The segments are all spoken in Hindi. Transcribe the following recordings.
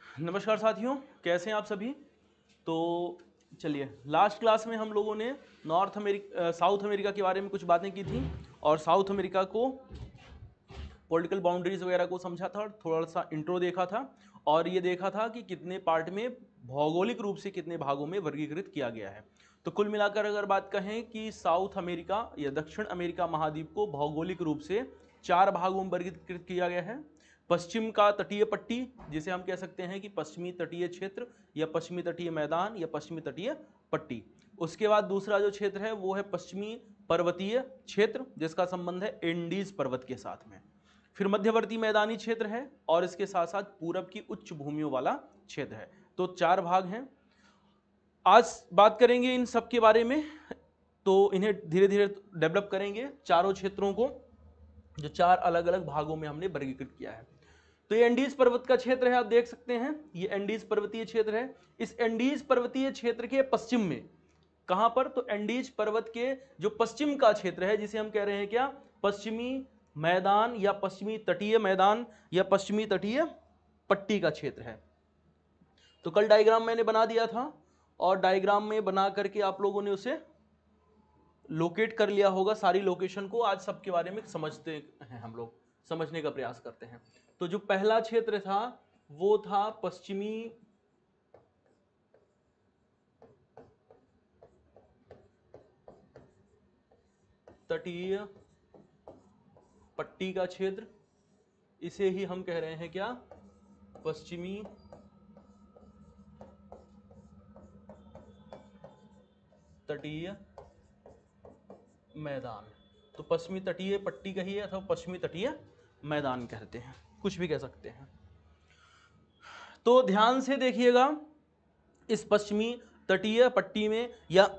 नमस्कार साथियों, कैसे हैं आप सभी। तो चलिए, लास्ट क्लास में हम लोगों ने साउथ अमेरिका के बारे में कुछ बातें की थी और साउथ अमेरिका को पॉलिटिकल बाउंड्रीज वगैरह को समझा था और थोड़ा सा इंट्रो देखा था और ये देखा था कि कितने पार्ट में भौगोलिक रूप से कितने भागों में वर्गीकृत किया गया है। तो कुल मिलाकर अगर बात कहें कि साउथ अमेरिका या दक्षिण अमेरिका महाद्वीप को भौगोलिक रूप से 4 भागों में वर्गीकृत किया गया है। पश्चिम का तटीय पट्टी, जिसे हम कह सकते हैं कि पश्चिमी तटीय क्षेत्र या पश्चिमी तटीय मैदान या पश्चिमी तटीय पट्टी। उसके बाद दूसरा जो क्षेत्र है वो है पश्चिमी पर्वतीय क्षेत्र, जिसका संबंध है एंडीज पर्वत के साथ में। फिर मध्यवर्ती मैदानी क्षेत्र है और इसके साथ साथ पूरब की उच्च भूमियों वाला क्षेत्र है। तो 4 भाग हैं। आज बात करेंगे इन सब के बारे में, तो इन्हें धीरे धीरे डेवलप करेंगे चारों क्षेत्रों को, जो 4 अलग अलग भागों में हमने वर्गीकृत किया है। तो ये एंडीज पर्वत का क्षेत्र है, आप देख सकते हैं ये एंडीज पर्वतीय क्षेत्र है। इस एंडीज पर्वतीय क्षेत्र के पश्चिम में कहां पर, तो एंडीज पर्वत के जो पश्चिम का क्षेत्र है, जिसे हम कह रहे हैं क्या, पश्चिमी मैदान या पश्चिमी तटीय मैदान या पश्चिमी तटीय पट्टी का क्षेत्र है। तो कल डायग्राम मैंने बना दिया था और डायग्राम में बना करके आप लोगों ने उसे लोकेट कर लिया होगा सारी लोकेशन को। आज सबके बारे में समझते हैं, हम लोग समझने का प्रयास करते हैं। तो जो पहला क्षेत्र था वो था पश्चिमी तटीय पट्टी का क्षेत्र, इसे ही हम कह रहे हैं क्या, पश्चिमी तटीय मैदान। तो पश्चिमी तटीय पट्टी कहिए अथवा पश्चिमी तटीय मैदान कहते हैं, कुछ भी कह सकते हैं। तो ध्यान से देखिएगा, इस पश्चिमी तटीय पट्टी में या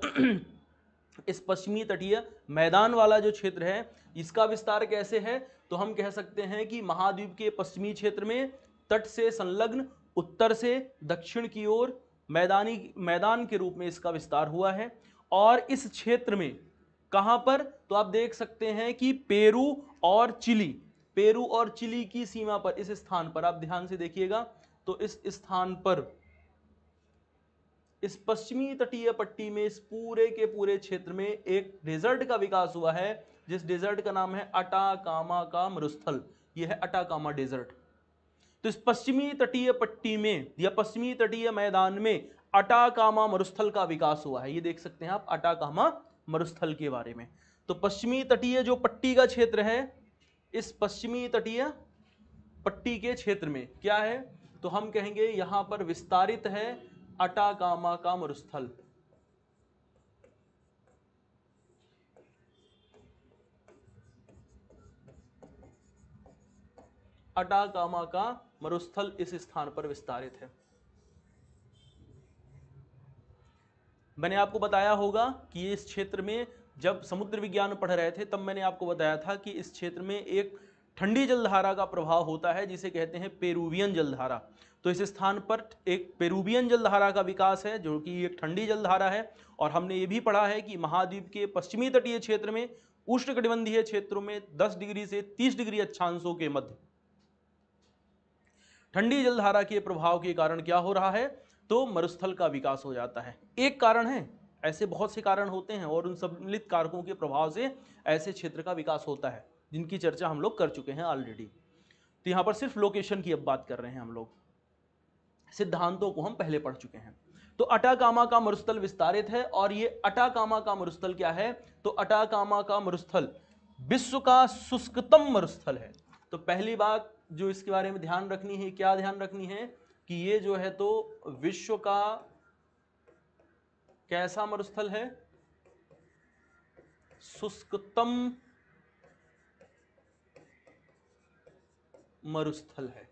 इस पश्चिमी तटीय मैदान वाला जो क्षेत्र है, इसका विस्तार कैसे है, तो हम कह सकते हैं कि महाद्वीप के पश्चिमी क्षेत्र में तट से संलग्न उत्तर से दक्षिण की ओर मैदान के रूप में इसका विस्तार हुआ है। और इस क्षेत्र में कहां पर, तो आप देख सकते हैं कि पेरू और चिली की सीमा पर, इस स्थान पर आप ध्यान से देखिएगा, तो इस स्थान पर इस पश्चिमी तटीय पट्टी में इस पूरे के पूरे क्षेत्र में एक डेजर्ट का विकास हुआ है, जिस डेजर्ट का नाम है अटाकामा का मरुस्थल। यह है अटाकामा डेजर्ट। तो इस पश्चिमी तटीय पट्टी में या पश्चिमी तटीय मैदान में अटाकामा मरुस्थल का विकास हुआ है। ये देख सकते हैं आप अटाकामा मरुस्थल के बारे में। तो पश्चिमी तटीय जो पट्टी का क्षेत्र है, इस पश्चिमी तटीय पट्टी के क्षेत्र में क्या है, तो हम कहेंगे यहां पर विस्तारित है अटाकामा का मरुस्थल। अटाकामा का मरुस्थल इस स्थान पर विस्तारित है। मैंने आपको बताया होगा कि इस क्षेत्र में जब समुद्र विज्ञान पढ़ रहे थे तब मैंने आपको बताया था कि इस क्षेत्र में एक ठंडी जलधारा का प्रभाव होता है, जिसे कहते हैं पेरूवियन जलधारा। तो इस स्थान पर एक पेरूवियन जलधारा का विकास है, जो कि एक ठंडी जलधारा है। और हमने ये भी पढ़ा है कि महाद्वीप के पश्चिमी तटीय क्षेत्र में उष्णकटिबंधीय क्षेत्रों में 10 डिग्री से 30 डिग्री अक्षांशों के मध्य ठंडी जलधारा के प्रभाव के कारण क्या हो रहा है, तो मरुस्थल का विकास हो जाता है। एक कारण है, ऐसे बहुत से कारण होते हैं और उन सम्मिलित कारकों के प्रभाव से ऐसे क्षेत्र का विकास होता है, जिनकी चर्चा हम लोग कर चुके हैं ऑलरेडी। तो यहां पर सिर्फ लोकेशन की अब बात कर रहे हैं हम लोग, सिद्धांतों को हम पहले पढ़ चुके हैं। तो अटाकामा का मरुस्थल विस्तारित है और ये अटाकामा का मरुस्थल क्या है, तो अटाकामा का मरुस्थल विश्व का शुष्कतम मरुस्थल है। तो पहली बात जो इसके बारे में ध्यान रखनी है, क्या ध्यान रखनी है, कि ये जो है तो विश्व का कैसा मरुस्थल है, शुष्कतम मरुस्थल है।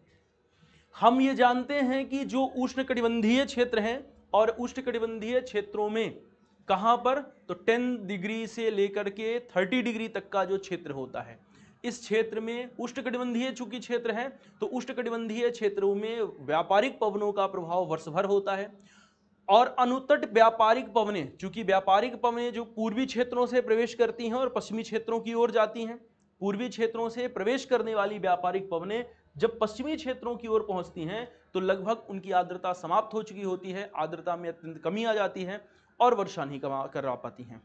हम ये जानते हैं कि जो उष्णकटिबंधीय क्षेत्र हैं और उष्णकटिबंधीय क्षेत्रों में कहां पर, तो 10 डिग्री से लेकर के 30 डिग्री तक का जो क्षेत्र होता है, इस क्षेत्र में उष्णकटिबंधीय चूंकि क्षेत्र है, तो उष्णकटिबंधीय क्षेत्रों में व्यापारिक पवनों का प्रभाव वर्षभर होता है। और अनुतट व्यापारिक पवनें, चूंकि व्यापारिक पवनें जो पूर्वी क्षेत्रों से प्रवेश करती हैं और पश्चिमी क्षेत्रों की ओर जाती हैं, पूर्वी क्षेत्रों से प्रवेश करने वाली व्यापारिक पवनें जब पश्चिमी क्षेत्रों की ओर पहुंचती हैं तो लगभग उनकी आर्द्रता समाप्त हो चुकी होती है, आर्द्रता में अत्यंत कमी आ जाती है और वर्षा नहीं कर पाती हैं।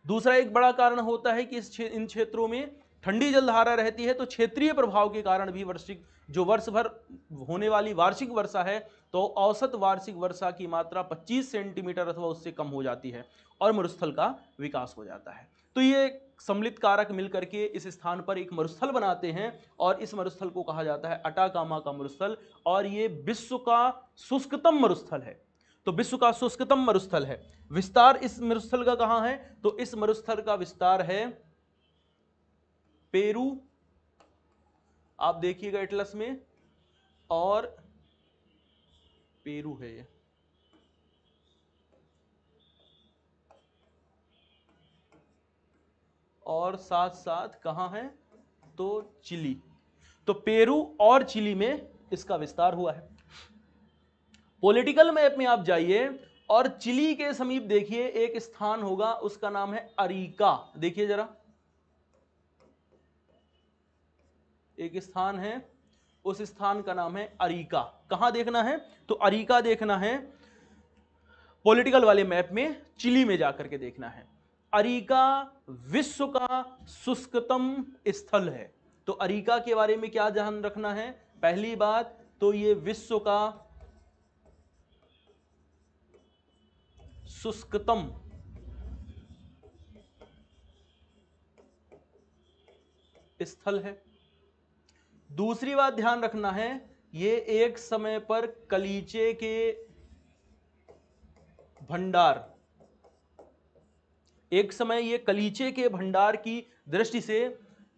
दूसरा एक बड़ा कारण होता है कि इन क्षेत्रों में ठंडी जलधारा रहती है, तो क्षेत्रीय प्रभाव के कारण भी वर्ष भर होने वाली वार्षिक वर्षा है तो औसत वार्षिक वर्षा की मात्रा 25 सेंटीमीटर अथवा उससे कम हो जाती है और मरुस्थल का विकास हो जाता है। तो ये सम्मिलित कारक मिलकर के इस स्थान पर एक मरुस्थल बनाते हैं और इस मरुस्थल को कहा जाता है अटाकामा का मरुस्थल, और ये विश्व का शुष्कतम मरुस्थल है। तो विश्व का शुष्कतम मरुस्थल है। विस्तार इस मरुस्थल का कहां है? तो इस मरुस्थल का विस्तार है पेरू, आप देखिएगा एटलस में, और पेरू है ये, और साथ साथ कहां है? तो चिली। तो पेरू और चिली में इसका विस्तार हुआ है। पॉलिटिकल मैप में आप जाइए और चिली के समीप देखिए एक स्थान होगा, उसका नाम है अरिका। देखिए जरा, एक स्थान है, उस स्थान का नाम है अरिका। कहां देखना है? तो अरिका देखना है, पॉलिटिकल वाले मैप में चिली में जाकर के देखना है। अरिका विश्व का शुष्कतम स्थल है। तो अरिका के बारे में क्या ध्यान रखना है? पहली बात तो ये विश्व का शुष्कतम स्थल है। दूसरी बात ध्यान रखना है, ये एक समय पर कलीचे के भंडार, एक समय ये कलीचे के भंडार की दृष्टि से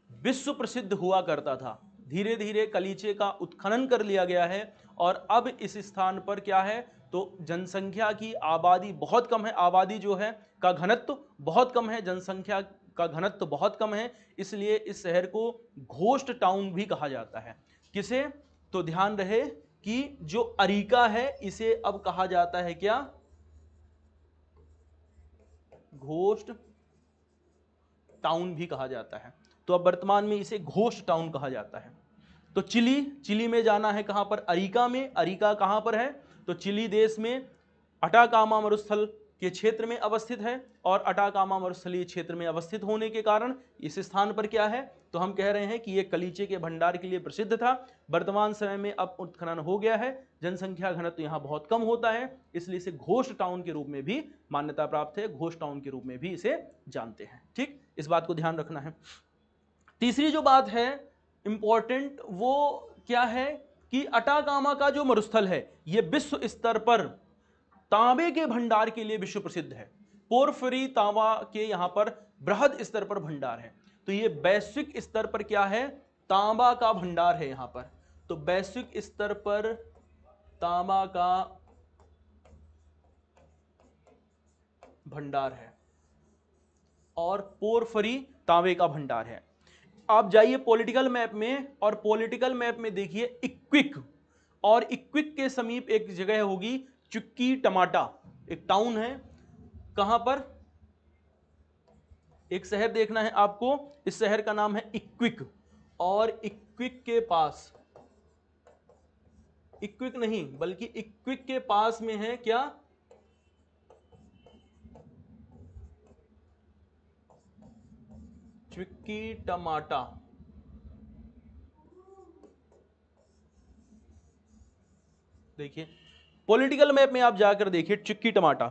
विश्व प्रसिद्ध हुआ करता था। धीरे धीरे कलीचे का उत्खनन कर लिया गया है और अब इस स्थान पर क्या है? तो जनसंख्या की आबादी बहुत कम है, आबादी जो है का घनत्व बहुत कम है, जनसंख्या का घनत्व बहुत कम है, इसलिए इस शहर को घोस्ट टाउन भी कहा जाता है। किसे? तो ध्यान रहे कि जो अरिका है इसे अब कहा जाता है क्या? घोस्ट टाउन भी कहा जाता है। तो अब वर्तमान में इसे घोस्ट टाउन कहा जाता है। तो चिली में जाना है, कहां पर? अरिका में। अरिका कहां पर है? तो चिली देश में अटाकामा मरुस्थल के क्षेत्र में अवस्थित है, और अटाकामा मरुस्थलीय क्षेत्र में अवस्थित होने के कारण इस स्थान पर क्या है? तो हम कह रहे हैं कि यह कलीचे के भंडार के लिए प्रसिद्ध था। वर्तमान समय में अब उत्खनन हो गया है, जनसंख्या घनत्व यहां बहुत कम होता है, इसलिए इसे घोस्ट टाउन के रूप में भी मान्यता प्राप्त है, घोस्ट टाउन के रूप में भी इसे जानते हैं। ठीक, इस बात को ध्यान रखना है। तीसरी जो बात है इंपॉर्टेंट, वो क्या है कि अटाकामा का जो मरुस्थल है यह विश्व स्तर पर तांबे के भंडार के लिए विश्व प्रसिद्ध है। पोरफरी तांबा के यहां पर बृहद स्तर पर भंडार है। तो यह वैश्विक स्तर पर क्या है? तांबा का भंडार है यहां पर। तो वैश्विक स्तर पर तांबा का भंडार है और पोरफरी तांबे का भंडार है। आप जाइए पॉलिटिकल मैप में, और पॉलिटिकल मैप में देखिए इक्विक, और इक्विक के समीप एक जगह होगी चुक्की टमाटा, एक टाउन है। कहां पर? एक शहर देखना है आपको, इस शहर का नाम है इक्विक, और इक्विक के पास, इक्विक नहीं बल्कि इक्विक के पास में है क्या? चुक्की टमाटा। देखिए पॉलिटिकल मैप में आप जाकर देखिए चुक्की टमाटा।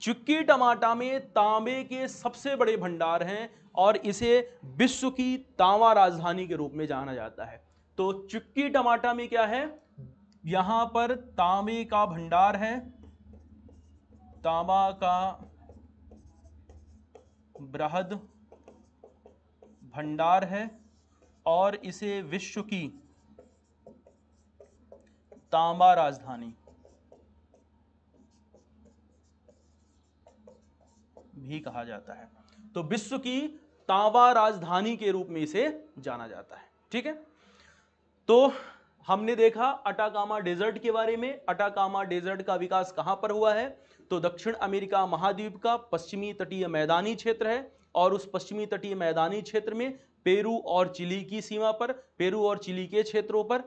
चुक्की टमाटा में तांबे के सबसे बड़े भंडार हैं और इसे विश्व की तांबा राजधानी के रूप में जाना जाता है। तो चुक्की टमाटा में क्या है? यहां पर तांबे का भंडार है, तांबा का बृहद भंडार है, और इसे विश्व की तांबा राजधानी भी कहा जाता है। तो विश्व की तांबा राजधानी के रूप में इसे जाना जाता है। ठीक है, तो हमने देखा अटाकामा डेजर्ट के बारे में। अटाकामा डेजर्ट का विकास कहां पर हुआ है? तो दक्षिण अमेरिका महाद्वीप का पश्चिमी तटीय मैदानी क्षेत्र है, और उस पश्चिमी तटीय मैदानी क्षेत्र में पेरू और चिली की सीमा पर, पेरू और चिली के क्षेत्रों पर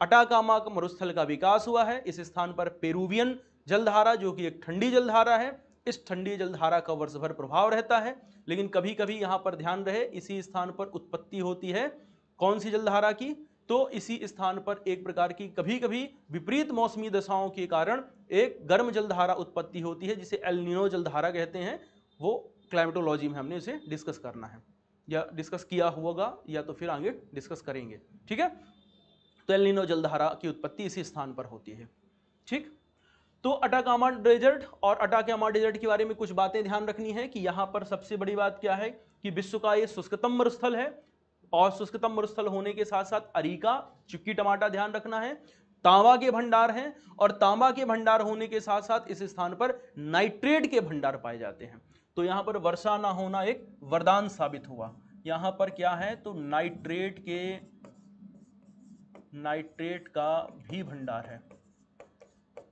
अटाकामा मरुस्थल का विकास हुआ है। इस स्थान पर पेरुवियन जलधारा, जो कि एक ठंडी जलधारा है, इस ठंडी जलधारा का वर्ष भर प्रभाव रहता है। लेकिन कभी कभी यहां पर ध्यान रहे, इसी स्थान पर उत्पत्ति होती है कौन सी जलधारा की, तो इसी स्थान पर एक प्रकार की कभी कभी विपरीत मौसमी दशाओं के कारण एक गर्म जलधारा उत्पत्ति होती है, जिसे एल नीनो जलधारा कहते हैं। वो क्लाइमेटोलॉजी में हमने इसे डिस्कस करना है, या डिस्कस किया होगा, या तो फिर आगे डिस्कस करेंगे। ठीक है, तो एल नीनो जलधारा की उत्पत्ति इसी स्थान पर होती है। ठीक, तो अटाकामा डेजर्ट और अटाकामा डेजर्ट के बारे में कुछ बातें ध्यान रखनी है कि यहां पर सबसे बड़ी बात क्या है कि विश्व का यह शुष्कतम मरुस्थल है, और शुष्कतम मरुस्थल होने के साथ साथ अरीका, चुक्की टमाटा ध्यान रखना है, तांबा के भंडार हैं, और तांबा के भंडार होने के साथ साथ इस स्थान पर नाइट्रेट के भंडार पाए जाते हैं। तो यहां पर वर्षा ना होना एक वरदान साबित हुआ। यहां पर क्या है, तो नाइट्रेट का भी भंडार है।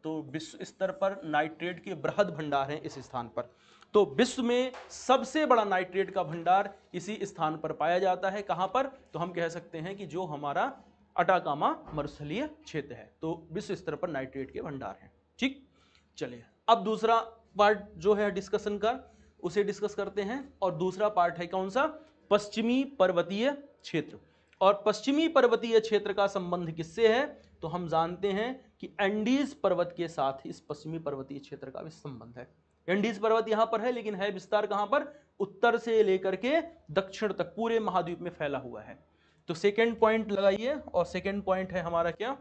तो विश्व स्तर पर नाइट्रेट के बृहद भंडार हैं इस स्थान पर। तो विश्व में सबसे बड़ा नाइट्रेट का भंडार इसी स्थान पर पाया जाता है। कहां पर, तो हम कह सकते हैं कि जो हमारा अटाकामा मरुस्थलीय क्षेत्र है, तो विश्व स्तर पर नाइट्रेट के भंडार हैं। ठीक, चलिए अब दूसरा पार्ट जो है डिस्कशन का, उसे डिस्कस करते हैं। और दूसरा पार्ट है कौन सा, पश्चिमी पर्वतीय क्षेत्र। और पश्चिमी पर्वतीय क्षेत्र का संबंध किससे है, तो हम जानते हैं कि एंडीज पर्वत के साथ इस पश्चिमी पर्वतीय क्षेत्र का भी संबंध है। एंडीज पर्वत यहां पर है, लेकिन है विस्तार कहां पर, उत्तर से लेकर के दक्षिण तक पूरे महाद्वीप में फैला हुआ है। तो सेकेंड पॉइंट लगाइए, और सेकेंड पॉइंट है हमारा क्या,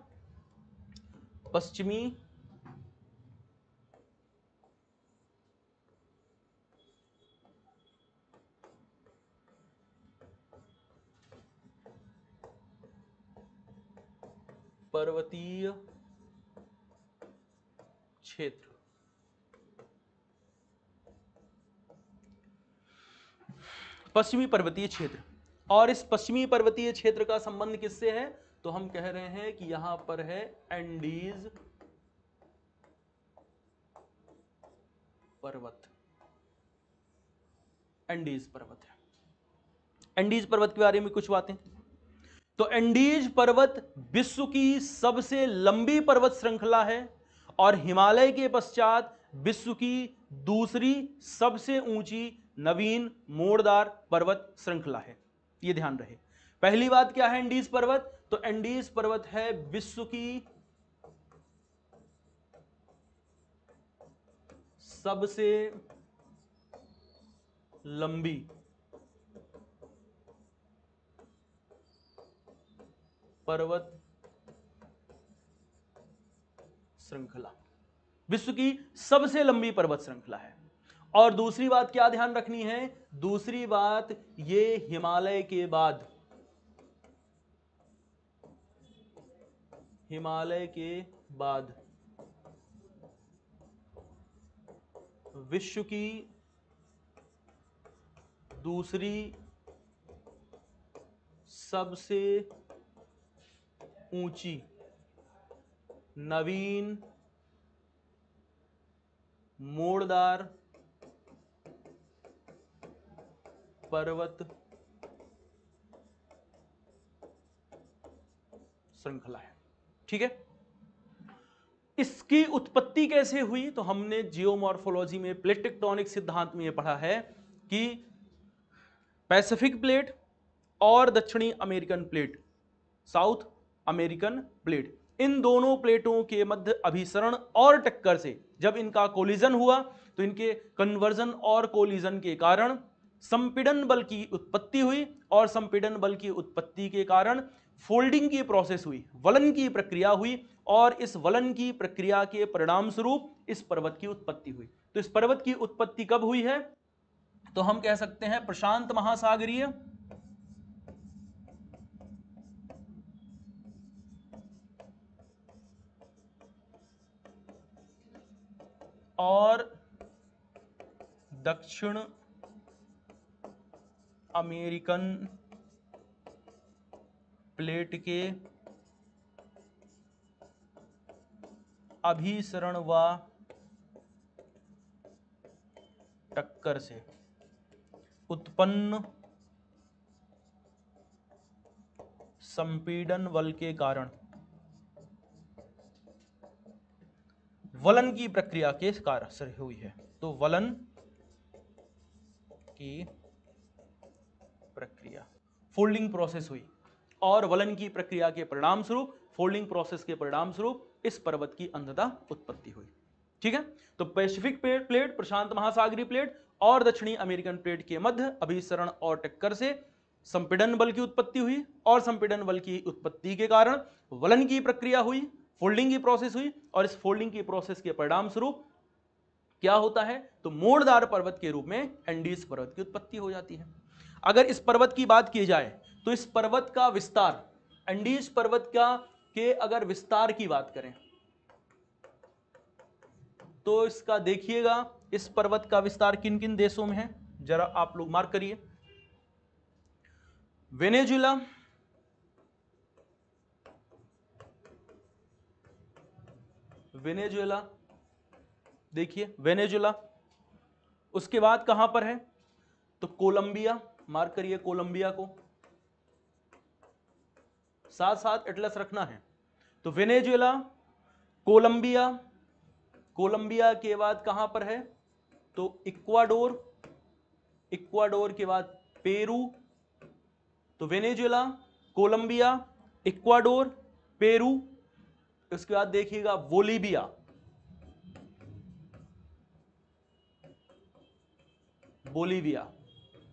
पश्चिमी पर्वतीय क्षेत्र। पश्चिमी पर्वतीय क्षेत्र, और इस पश्चिमी पर्वतीय क्षेत्र का संबंध किससे है, तो हम कह रहे हैं कि यहां पर है एंडीज पर्वत। एंडीज पर्वत है। एंडीज पर्वत के बारे में कुछ बातें, तो एंडीज पर्वत विश्व की सबसे लंबी पर्वत श्रृंखला है, और हिमालय के पश्चात विश्व की दूसरी सबसे ऊंची नवीन मोड़दार पर्वत श्रृंखला है। यह ध्यान रहे। पहली बात क्या है एंडीज पर्वत, तो एंडीज पर्वत है विश्व की सबसे लंबी पर्वत श्रृंखला, विश्व की सबसे लंबी पर्वत श्रृंखला है। और दूसरी बात क्या ध्यान रखनी है, दूसरी बात ये हिमालय के बाद, हिमालय के बाद विश्व की दूसरी सबसे ऊंची नवीन मोड़दार पर्वत श्रृंखला है। ठीक है, इसकी उत्पत्ति कैसे हुई, तो हमने जियोमॉर्फोलॉजी में प्लेट टेक्टोनिक सिद्धांत में यह पढ़ा है कि पैसिफिक प्लेट और दक्षिणी American plate, South American plate, इन दोनों प्लेटों के मध्य अभिसरण और टक्कर से जब इनका कोलिजन हुआ, तो इनके कन्वर्जन और कोलिजन के कारण संपीड़न बल की उत्पत्ति हुई, और संपीड़न बल की उत्पत्ति के कारण फोल्डिंग की प्रोसेस हुई, वलन की प्रक्रिया हुई, और इस वलन की प्रक्रिया के परिणाम स्वरूप इस पर्वत की उत्पत्ति हुई। तो इस पर्वत की उत्पत्ति कब हुई है, तो हम कह सकते हैं प्रशांत महासागरीय और दक्षिण अमेरिकन प्लेट के अभिसरण व टक्कर से उत्पन्न संपीड़न बल के कारण, वलन की प्रक्रिया के कारण से हुई है। तो वलन की प्रक्रिया, फोल्डिंग प्रोसेस हुई, और वलन की प्रक्रिया के परिणाम स्वरूप, फोल्डिंग प्रोसेस के परिणाम स्वरूप इस पर्वत की अंततः उत्पत्ति हुई। ठीक है, तो पैसिफिक प्लेट, प्रशांत महासागरीय प्लेट और दक्षिणी अमेरिकन प्लेट के मध्य अभिसरण और टक्कर से संपीड़न बल की उत्पत्ति हुई, और संपीड़न बल की उत्पत्ति के कारण वलन की प्रक्रिया हुई, फोल्डिंग की प्रोसेस हुई, और इस फोल्डिंग की प्रोसेस के परिणाम स्वरूप क्या होता है, तो मोड़दार पर्वत के रूप में एंडीज पर्वत की उत्पत्ति हो जाती है। अगर इस पर्वत की बात की जाए तो इस पर्वत का विस्तार, एंडीज पर्वत का के अगर विस्तार की बात करें तो इसका देखिएगा, इस पर्वत का विस्तार किन किन देशों में है, जरा आप लोग मार्क करिए। वेनेजुएला, वेनेजुएला देखिए, वेनेजुएला। उसके बाद कहां पर है, तो कोलंबिया, मार्क करिए कोलंबिया को, साथ साथ एटलस रखना है। तो वेनेजुएला, कोलंबिया, कोलंबिया के बाद कहां पर है, तो इक्वाडोर, इक्वाडोर के बाद पेरू। तो वेनेजुएला, कोलंबिया, इक्वाडोर, पेरू। उसके बाद देखिएगा बोलीविया, बोलीविया,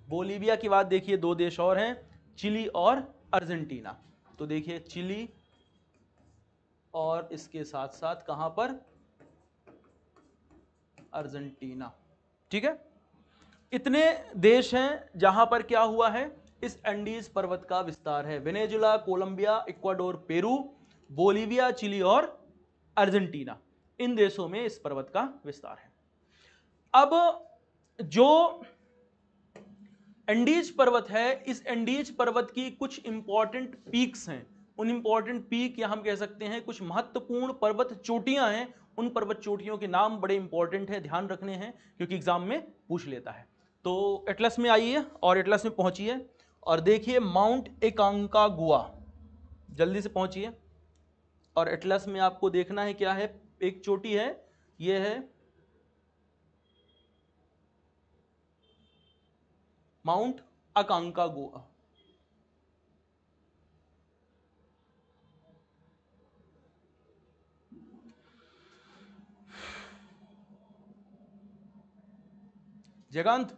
बोलीविया के बाद देखिए दो देश और हैं, चिली और अर्जेंटीना। तो देखिए चिली और इसके साथ साथ कहां पर, अर्जेंटीना। ठीक है, इतने देश हैं जहां पर क्या हुआ है, इस एंडीज पर्वत का विस्तार है। Venezuela, Colombia, Ecuador, Peru, Bolivia, Chile और अर्जेंटीना, इन देशों में इस पर्वत का विस्तार है। अब जो एंडीज पर्वत है, इस एंडीज पर्वत की कुछ इंपॉर्टेंट पीक्स हैं। उन इंपॉर्टेंट पीक या हम कह सकते हैं कुछ महत्वपूर्ण पर्वत चोटियां हैं, उन पर्वत चोटियों के नाम बड़े इंपॉर्टेंट है, ध्यान रखने हैं क्योंकि एग्जाम में पूछ लेता है। तो एटलस में आइए और एटलस में पहुंचिए और देखिए माउंट एकांकागुआ, जल्दी से पहुंचिए। और एटलस में आपको देखना है क्या है, एक चोटी है, ये है माउंट अकांकागुआ। जयकांत,